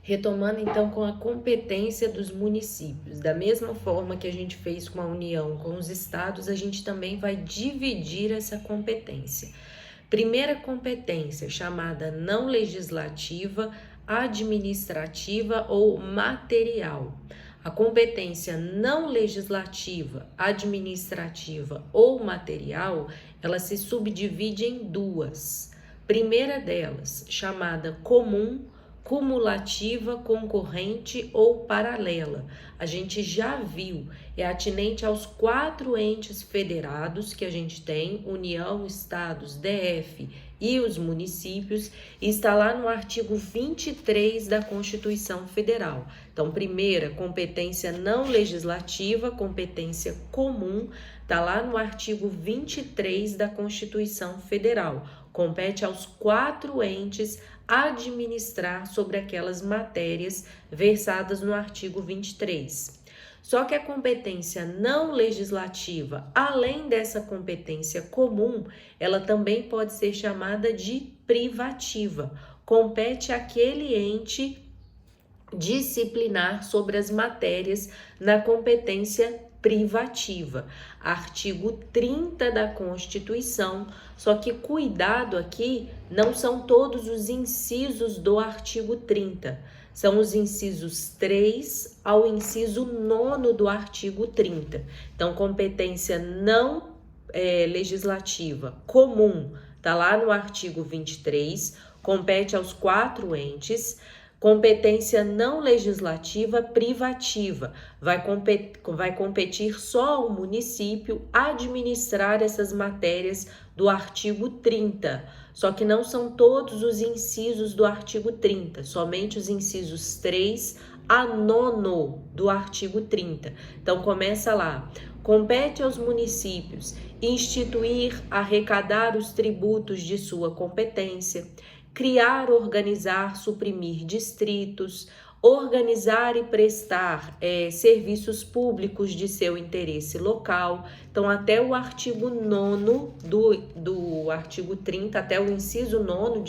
Retomando então com a competência dos municípios, da mesma forma que a gente fez com a União, com os estados, a gente também vai dividir essa competência. Primeira competência, chamada não legislativa, administrativa ou material. A competência não legislativa, administrativa ou material, ela se subdivide em duas. Primeira delas, chamada comum, cumulativa, concorrente ou paralela. A gente já viu, é atinente aos 4 entes federados que a gente tem, União, Estados, DF e os municípios, e está lá no artigo 23 da Constituição Federal. Então, primeira, competência não legislativa, competência comum, está lá no artigo 23 da Constituição Federal. Compete aos 4 entes administrar sobre aquelas matérias versadas no artigo 23. Só que a competência não legislativa, além dessa competência comum, ela também pode ser chamada de privativa. Compete àquele ente disciplinar sobre as matérias na competência privativa. Artigo 30 da Constituição, só que cuidado aqui, não são todos os incisos do artigo 30, são os incisos 3 ao inciso 9 do artigo 30. Então, competência não legislativa comum, tá lá no artigo 23, compete aos 4 entes. Competência não legislativa privativa, vai competir só ao município administrar essas matérias do artigo 30, só que não são todos os incisos do artigo 30, somente os incisos 3 a 9 do artigo 30. Então começa lá. Compete aos municípios instituir, arrecadar os tributos de sua competência, criar, organizar, suprimir distritos, organizar e prestar serviços públicos de seu interesse local. Então, até o artigo 9 do artigo 30, até o inciso 9,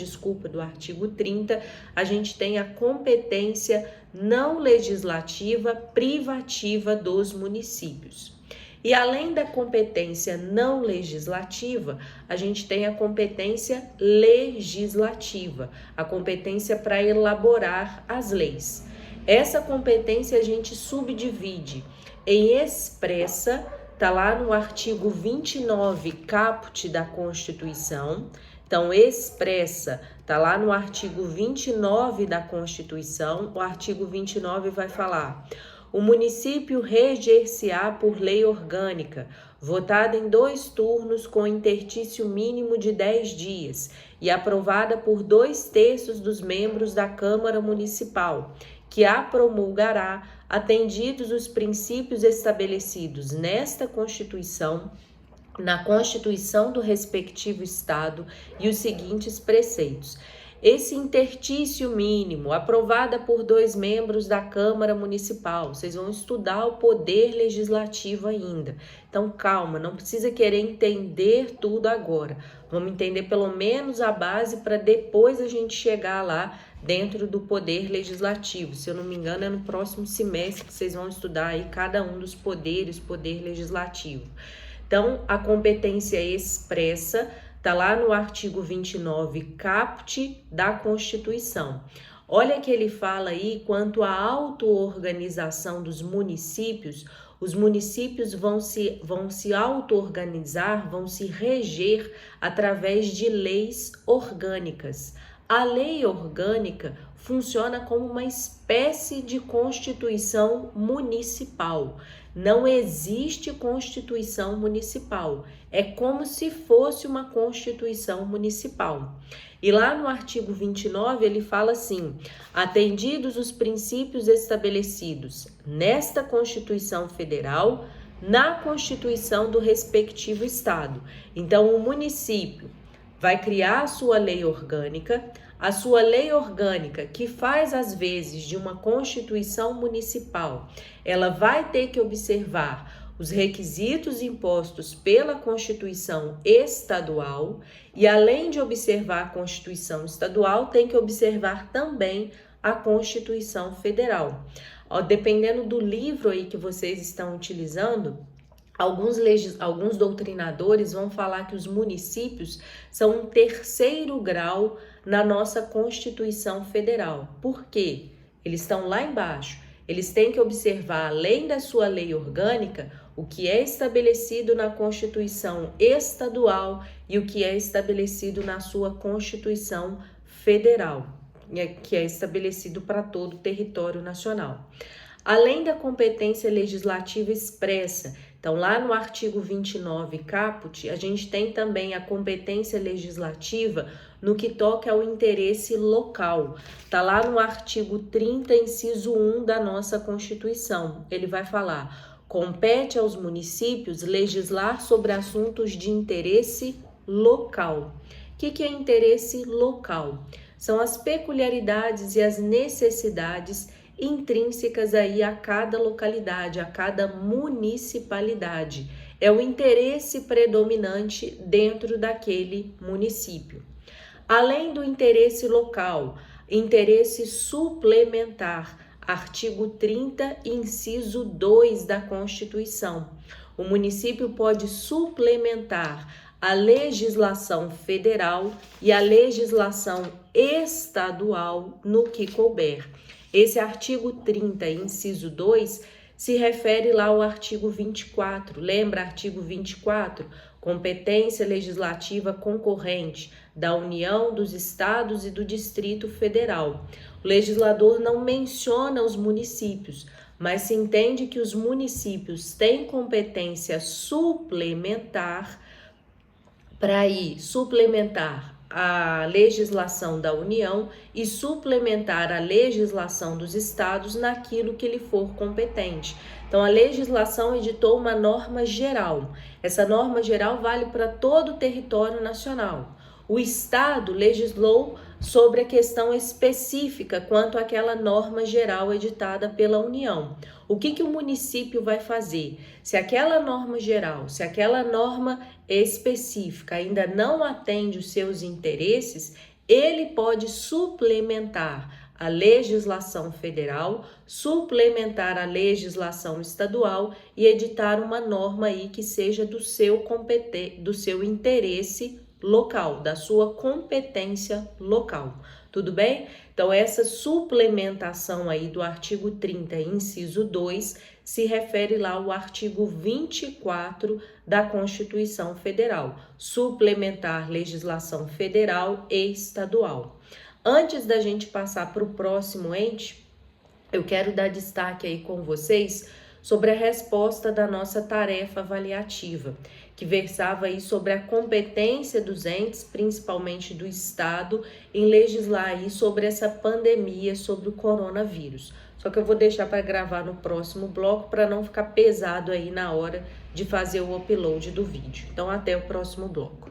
do artigo 30, a gente tem a competência não legislativa privativa dos municípios. E além da competência não legislativa, a gente tem a competência legislativa, a competência para elaborar as leis. Essa competência a gente subdivide em expressa, tá lá no artigo 29 caput da Constituição. Então, expressa, tá lá no artigo 29 da Constituição. O artigo 29 vai falar: o município reger-se-á por lei orgânica, votada em 2 turnos com intertício mínimo de 10 dias e aprovada por 2/3 dos membros da Câmara Municipal, que a promulgará, atendidos os princípios estabelecidos nesta Constituição, na Constituição do respectivo Estado e os seguintes preceitos. Esse intertício mínimo, aprovada por 2 membros da Câmara Municipal, vocês vão estudar o poder legislativo ainda. Então, calma, não precisa querer entender tudo agora. Vamos entender pelo menos a base para depois a gente chegar lá dentro do poder legislativo. Se eu não me engano, é no próximo semestre que vocês vão estudar aí cada um dos poderes, poder legislativo. Então, a competência expressa está lá no artigo 29 caput da Constituição. Olha que ele fala aí quanto à auto-organização dos municípios. Os municípios vão se auto-organizar, vão se reger através de leis orgânicas. A lei orgânica funciona como uma espécie de constituição municipal. Não existe constituição municipal. É como se fosse uma constituição municipal. E lá no artigo 29 ele fala assim: atendidos os princípios estabelecidos nesta Constituição Federal, na Constituição do respectivo Estado. Então, o município vai criar a sua lei orgânica que faz às vezes de uma constituição municipal, ela vai ter que observar os requisitos impostos pela Constituição Estadual e, além de observar a Constituição Estadual, tem que observar também a Constituição Federal. Ó, dependendo do livro aí que vocês estão utilizando, alguns doutrinadores vão falar que os municípios são um terceiro grau na nossa Constituição Federal. Por quê? Eles estão lá embaixo. Eles têm que observar, além da sua lei orgânica, o que é estabelecido na Constituição Estadual e o que é estabelecido na sua Constituição Federal, que é estabelecido para todo o território nacional. Além da competência legislativa expressa, então lá no artigo 29 caput, a gente tem também a competência legislativa no que toca ao interesse local. Está lá no artigo 30, inciso 1 da nossa Constituição. Ele vai falar: compete aos municípios legislar sobre assuntos de interesse local. O que é interesse local? São as peculiaridades e as necessidades intrínsecas aí a cada localidade, a cada municipalidade. É o interesse predominante dentro daquele município. Além do interesse local, interesse suplementar, artigo 30, inciso 2 da Constituição. O município pode suplementar a legislação federal e a legislação estadual no que couber. Esse artigo 30, inciso 2, se refere lá ao artigo 24. Lembra artigo 24? Competência legislativa concorrente da União, dos Estados e do Distrito Federal. O legislador não menciona os municípios, mas se entende que os municípios têm competência suplementar para suplementar a legislação da União e suplementar a legislação dos estados naquilo que lhe for competente. Então, a legislação editou uma norma geral. Essa norma geral vale para todo o território nacional. O estado legislou sobre a questão específica quanto àquela norma geral editada pela União. O que o município vai fazer? Se aquela norma geral, se aquela norma específica ainda não atende os seus interesses, ele pode suplementar a legislação federal, suplementar a legislação estadual e editar uma norma aí que seja do seu interesse local, da sua competência local. Tudo bem? Então, essa suplementação aí do artigo 30, inciso 2, se refere lá ao artigo 24 da Constituição Federal, suplementar legislação federal e estadual. Antes da gente passar para o próximo ente, eu quero dar destaque aí com vocês sobre a resposta da nossa tarefa avaliativa, que versava aí sobre a competência dos entes, principalmente do Estado, em legislar aí sobre essa pandemia, sobre o coronavírus. Só que eu vou deixar para gravar no próximo bloco para não ficar pesado aí na hora de fazer o upload do vídeo. Então, até o próximo bloco.